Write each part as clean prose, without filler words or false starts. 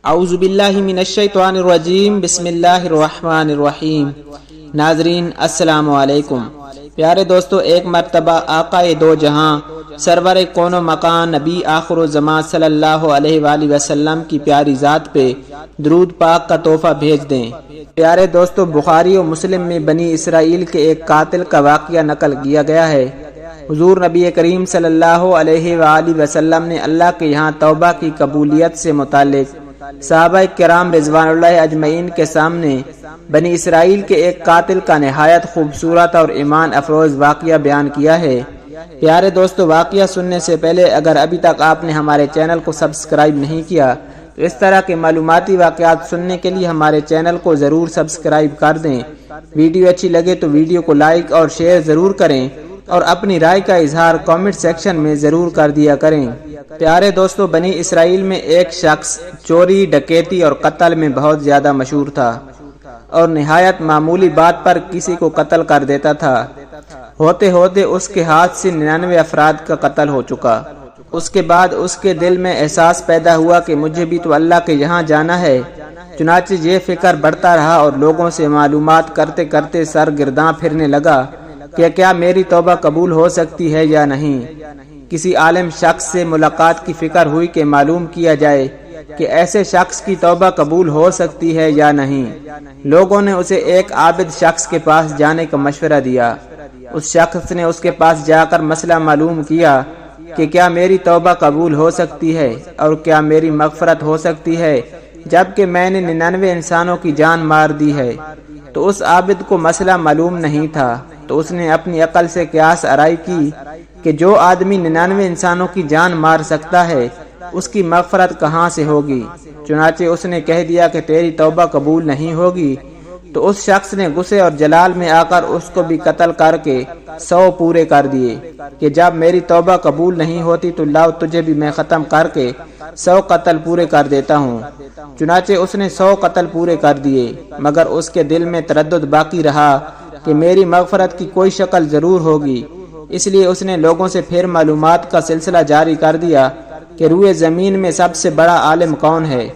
اعوذ باللہ من الشیطان الرجیم بسم اللہ الرحمن الرحیم۔ ناظرین السلام علیکم۔ پیارے دوستو، ایک مرتبہ آقا دو جہاں سرور کون و مکان نبی آخر الزمان صلی اللہ علیہ وآلہ وسلم کی پیاری ذات پہ درود پاک کا تحفہ بھیج دیں۔ پیارے دوستو، بخاری و مسلم میں بنی اسرائیل کے ایک قاتل کا واقعہ نقل کیا گیا ہے۔ حضور نبی کریم صلی اللہ علیہ وآلہ وسلم نے اللہ کے یہاں توبہ کی قبولیت سے متعلق صحابہ کرام رضوان اللہ اجمعین کے سامنے بنی اسرائیل کے ایک قاتل کا نہایت خوبصورت اور ایمان افروز واقعہ بیان کیا ہے۔ پیارے دوستو، واقعہ سننے سے پہلے اگر ابھی تک آپ نے ہمارے چینل کو سبسکرائب نہیں کیا تو اس طرح کے معلوماتی واقعات سننے کے لیے ہمارے چینل کو ضرور سبسکرائب کر دیں۔ ویڈیو اچھی لگے تو ویڈیو کو لائک اور شیئر ضرور کریں اور اپنی رائے کا اظہار کامنٹ سیکشن میں ضرور کر دیا کریں۔ پیارے دوستو، بنی اسرائیل میں ایک شخص چوری، ڈکیتی اور قتل میں بہت زیادہ مشہور تھا اور نہایت معمولی بات پر کسی کو قتل کر دیتا تھا۔ ہوتے ہوتے اس کے ہاتھ سے 99 افراد کا قتل ہو چکا۔ اس کے بعد اس کے دل میں احساس پیدا ہوا کہ مجھے بھی تو اللہ کے یہاں جانا ہے۔ چنانچہ یہ فکر بڑھتا رہا اور لوگوں سے معلومات کرتے کرتے سرگرداں پھرنے لگا کہ کیا میری توبہ قبول ہو سکتی ہے یا نہیں۔ کسی عالم شخص سے ملاقات کی فکر ہوئی کہ معلوم کیا جائے کہ ایسے شخص کی توبہ قبول ہو سکتی ہے یا نہیں۔ لوگوں نے اسے ایک عابد شخص کے پاس جانے کا مشورہ دیا۔ اس شخص نے اس کے پاس جا کر مسئلہ معلوم کیا کہ کیا میری توبہ قبول ہو سکتی ہے اور کیا میری مغفرت ہو سکتی ہے جبکہ میں نے 99 انسانوں کی جان مار دی ہے۔ تو اس عابد کو مسئلہ معلوم نہیں تھا، تو اس نے اپنی عقل سے قیاس آرائی کی کہ جو آدمی 99 انسانوں کی جان مار سکتا ہے اس کی مغفرت کہاں سے ہوگی۔ چنانچہ اس نے کہہ دیا کہ تیری توبہ قبول نہیں ہوگی۔ تو اس شخص نے غصے اور جلال میں آ کر اس کو بھی قتل کر کے 100 پورے کر دیے کہ جب میری توبہ قبول نہیں ہوتی تو لاؤ تجھے بھی میں ختم کر کے 100 قتل پورے کر دیتا ہوں۔ چنانچہ اس نے 100 قتل پورے کر دیے، مگر اس کے دل میں تردد باقی رہا کہ میری مغفرت کی کوئی شکل ضرور ہوگی۔ اس لیے اس نے لوگوں سے پھر معلومات کا سلسلہ جاری کر دیا کہ روئے زمین میں سب سے بڑا عالم کون ہے،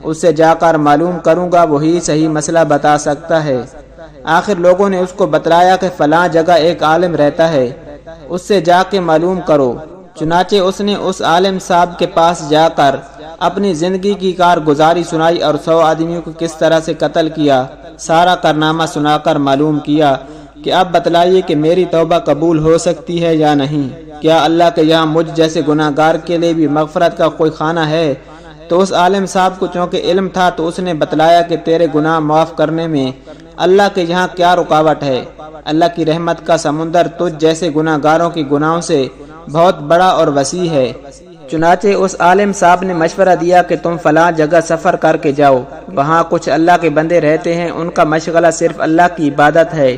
اس سے جا کر معلوم کروں گا، وہی صحیح مسئلہ بتا سکتا ہے۔ آخر لوگوں نے اس کو بتلایا کہ فلاں جگہ ایک عالم رہتا ہے، اس سے جا کے معلوم کرو۔ چنانچہ اس نے اس عالم صاحب کے پاس جا کر اپنی زندگی کی کارگزاری سنائی اور 100 آدمیوں کو کس طرح سے قتل کیا سارا کارنامہ سنا کر معلوم کیا کہ اب بتلائیے کہ میری توبہ قبول ہو سکتی ہے یا نہیں۔ کیا اللہ کے یہاں مجھ جیسے گناہ گار کے لیے بھی مغفرت کا کوئی خانہ ہے؟ تو اس عالم صاحب کو چونکہ علم تھا تو اس نے بتلایا کہ تیرے گناہ معاف کرنے میں اللہ کے یہاں کیا رکاوٹ ہے۔ اللہ کی رحمت کا سمندر تجھ جیسے گناہ گاروں کی گناہوں سے بہت بڑا اور وسیع ہے۔ چنانچہ اس عالم صاحب نے مشورہ دیا کہ تم فلاں جگہ سفر کر کے جاؤ، وہاں کچھ اللہ کے بندے رہتے ہیں، ان کا مشغلہ صرف اللہ کی عبادت ہے،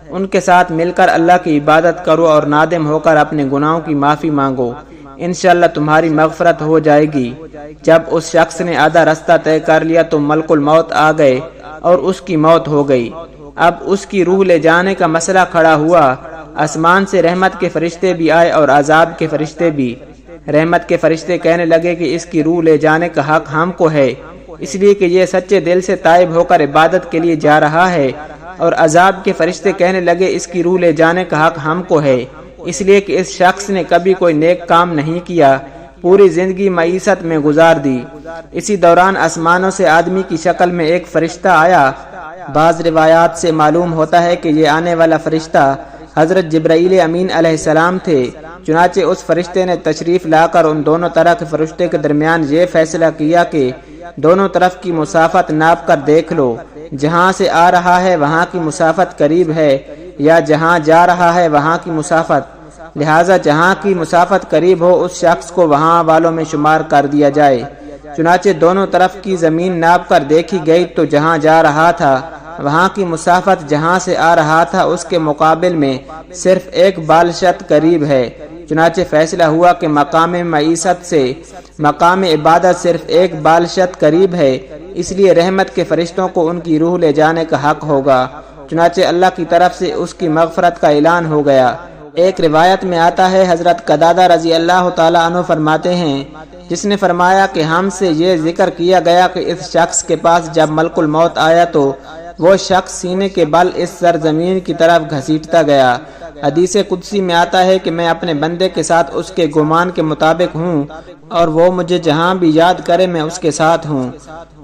ان کے ساتھ مل کر اللہ کی عبادت کرو اور نادم ہو کر اپنے گناہوں کی معافی مانگو، انشاءاللہ تمہاری مغفرت ہو جائے گی۔ جب اس شخص نے آدھا رستہ طے کر لیا تو ملک الموت آ گئے اور اس کی موت ہو گئی۔ اب اس کی روح لے جانے کا مسئلہ کھڑا ہوا۔ آسمان سے رحمت کے فرشتے بھی آئے اور عذاب کے فرشتے بھی۔ رحمت کے فرشتے کہنے لگے کہ اس کی روح لے جانے کا حق ہم کو ہے، اس لیے کہ یہ سچے دل سے تائب ہو کر عبادت کے لیے جا رہا ہے، اور عذاب کے فرشتے کہنے لگے اس کی روح لے جانے کا حق ہم کو ہے، اس لیے کہ اس شخص نے کبھی کوئی نیک کام نہیں کیا، پوری زندگی معیشت میں گزار دی۔ اسی دوران آسمانوں سے آدمی کی شکل میں ایک فرشتہ آیا۔ بعض روایات سے معلوم ہوتا ہے کہ یہ آنے والا فرشتہ حضرت جبرائیل امین علیہ السلام تھے۔ چنانچہ اس فرشتے نے تشریف لا کر ان دونوں طرح کے فرشتے کے درمیان یہ فیصلہ کیا کہ دونوں طرف کی مسافت ناپ کر دیکھ لو، جہاں سے آ رہا ہے وہاں کی مسافت قریب ہے یا جہاں جا رہا ہے وہاں کی مسافت، لہٰذا جہاں کی مسافت قریب ہو اس شخص کو وہاں والوں میں شمار کر دیا جائے۔ چنانچہ دونوں طرف کی زمین ناپ کر دیکھی گئی تو جہاں جا رہا تھا وہاں کی مسافت جہاں سے آ رہا تھا اس کے مقابل میں صرف 1 بالشت قریب ہے۔ چنانچہ فیصلہ ہوا کہ مقام معیشت سے مقام عبادت صرف 1 بالشت قریب ہے، اس لیے رحمت کے فرشتوں کو ان کی روح لے جانے کا حق ہوگا۔ چنانچہ اللہ کی طرف سے اس کی مغفرت کا اعلان ہو گیا۔ ایک روایت میں آتا ہے حضرت قتادہ رضی اللہ تعالیٰ عنہ فرماتے ہیں، جس نے فرمایا کہ ہم سے یہ ذکر کیا گیا کہ اس شخص کے پاس جب ملک الموت آیا تو وہ شخص سینے کے بل اس سرزمین کی طرف گھسیٹتا گیا۔ حدیث قدسی میں آتا ہے کہ میں اپنے بندے کے ساتھ اس کے گمان کے مطابق ہوں اور وہ مجھے جہاں بھی یاد کرے میں اس کے ساتھ ہوں۔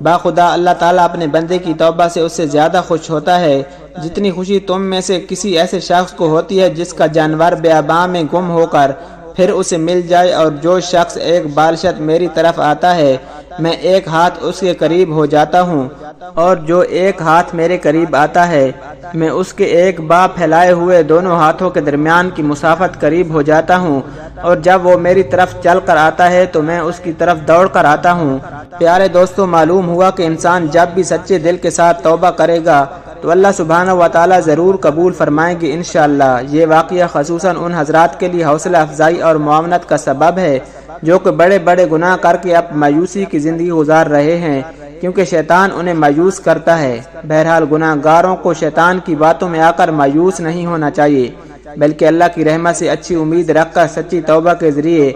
باخدا اللہ تعالیٰ اپنے بندے کی توبہ سے اس سے زیادہ خوش ہوتا ہے جتنی خوشی تم میں سے کسی ایسے شخص کو ہوتی ہے جس کا جانور بیاباں میں گم ہو کر پھر اسے مل جائے، اور جو شخص ایک بالشت میری طرف آتا ہے میں ایک ہاتھ اس کے قریب ہو جاتا ہوں، اور جو ایک ہاتھ میرے قریب آتا ہے میں اس کے ایک باں پھیلائے ہوئے دونوں ہاتھوں کے درمیان کی مسافت قریب ہو جاتا ہوں، اور جب وہ میری طرف چل کر آتا ہے تو میں اس کی طرف دوڑ کر آتا ہوں۔ پیارے دوستو، معلوم ہوا کہ انسان جب بھی سچے دل کے ساتھ توبہ کرے گا تو اللہ سبحانہ و تعالی ضرور قبول فرمائیں گے انشاءاللہ۔ یہ واقعہ خصوصاً ان حضرات کے لیے حوصلہ افزائی اور معاونت کا سبب ہے جو کہ بڑے بڑے گناہ کر کے اب مایوسی کی زندگی گزار رہے ہیں، کیونکہ شیطان انہیں مایوس کرتا ہے۔ بہرحال گناہ گاروں کو شیطان کی باتوں میں آ کر مایوس نہیں ہونا چاہیے، بلکہ اللہ کی رحمت سے اچھی امید رکھ کر سچی توبہ کے ذریعے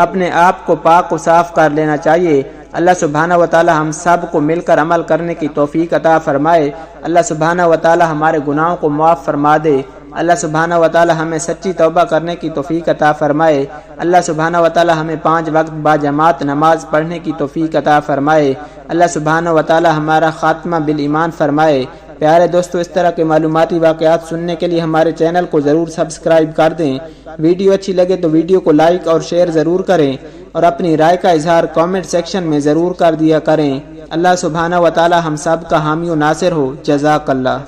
اپنے آپ کو پاک و صاف کر لینا چاہیے۔ اللہ سبحانہ و تعالی ہم سب کو مل کر عمل کرنے کی توفیق عطا فرمائے۔ اللہ سبحانہ و تعالی ہمارے گناہوں کو معاف فرما دے۔ اللہ سبحانہ و تعالی ہمیں سچی توبہ کرنے کی توفیق عطا فرمائے۔ اللہ سبحانہ و تعالی ہمیں 5 وقت با جماعت نماز پڑھنے کی توفیق عطا فرمائے۔ اللہ سبحانہ و تعالی ہمارا خاتمہ بالایمان فرمائے۔ پیارے دوستو، اس طرح کے معلوماتی واقعات سننے کے لیے ہمارے چینل کو ضرور سبسکرائب کر دیں۔ ویڈیو اچھی لگے تو ویڈیو کو لائک اور شیئر ضرور کریں، اور اپنی رائے کا اظہار کامنٹ سیکشن میں ضرور کر دیا کریں۔ اللہ سبحانہ و تعالی ہم سب کا حامی و ناصر ہو۔ جزاک اللہ۔